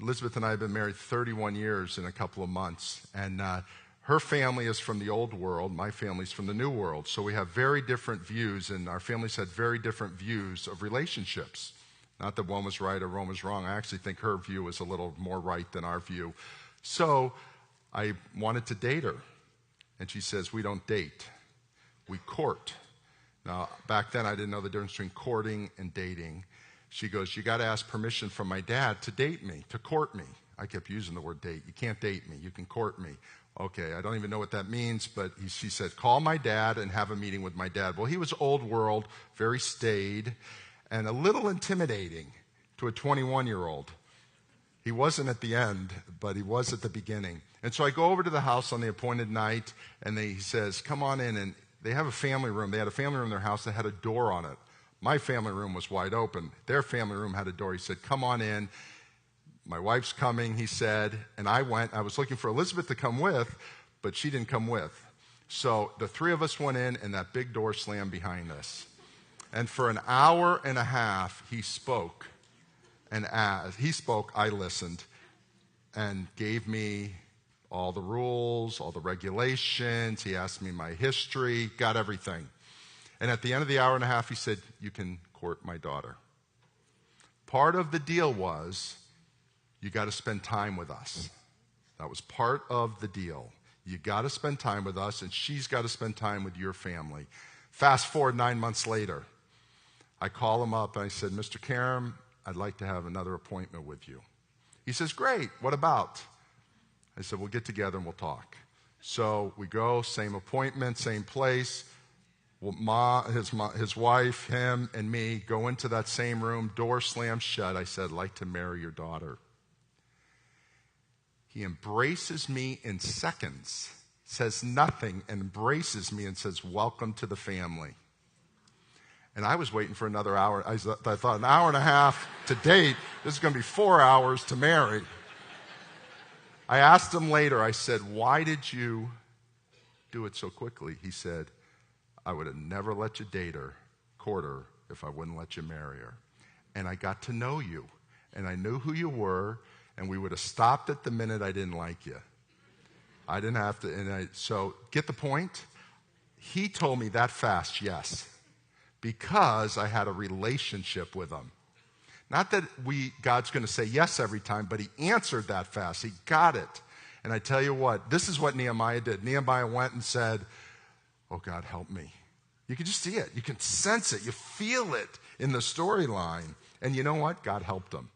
Elizabeth and I have been married 31 years in a couple of months, and her family is from the old world, my family's from the new world, so we have very different views, and our families had very different views of relationships. Not that one was right or one was wrong. I actually think her view was a little more right than our view. So I wanted to date her, and she says, we don't date, we court. Now, back then I didn't know the difference between courting and dating. She goes, you got to ask permission from my dad to date me, to court me. I kept using the word date. You can't date me. You can court me. Okay, I don't even know what that means, but she said, call my dad and have a meeting with my dad. Well, he was old world, very staid, and a little intimidating to a 21-year-old. He wasn't at the end, but he was at the beginning. And so I go over to the house on the appointed night, and he says, come on in. And they have a family room. They had a family room in their house that had a door on it. My family room was wide open. Their family room had a door. He said, come on in. My wife's coming, he said. And I went. I was looking for Elizabeth to come with, but she didn't come with. So the three of us went in, and that big door slammed behind us. And for an hour and a half, he spoke. And as he spoke, I listened and gave me all the rules, all the regulations. He asked me my history, got everything. And at the end of the hour and a half, he said, you can court my daughter. Part of the deal was, you got to spend time with us. That was part of the deal. You got to spend time with us, and she's got to spend time with your family. Fast forward 9 months later, I call him up, and I said, Mr. Karam, I'd like to have another appointment with you. He says, great, what about? I said, we'll get together and we'll talk. So we go, same appointment, same place. Well, his wife, him, and me go into that same room, door slams shut. I said, I'd like to marry your daughter. He embraces me in seconds, says nothing, and embraces me and says, welcome to the family. And I was waiting for another hour. I thought an hour and a half to date. This is going to be 4 hours to marry. I asked him later, I said, why did you do it so quickly? He said, I would have never let you date her, court her, if I wouldn't let you marry her. And I got to know you, and I knew who you were, and we would have stopped at the minute I didn't like you. I didn't have to, so get the point? He told me that fast, yes, because I had a relationship with him. Not that God's going to say yes every time, but he answered that fast. He got it. And I tell you what, this is what Nehemiah did. Nehemiah went and said, oh, God, help me. You can just see it. You can sense it. You feel it in the storyline. And you know what? God helped him.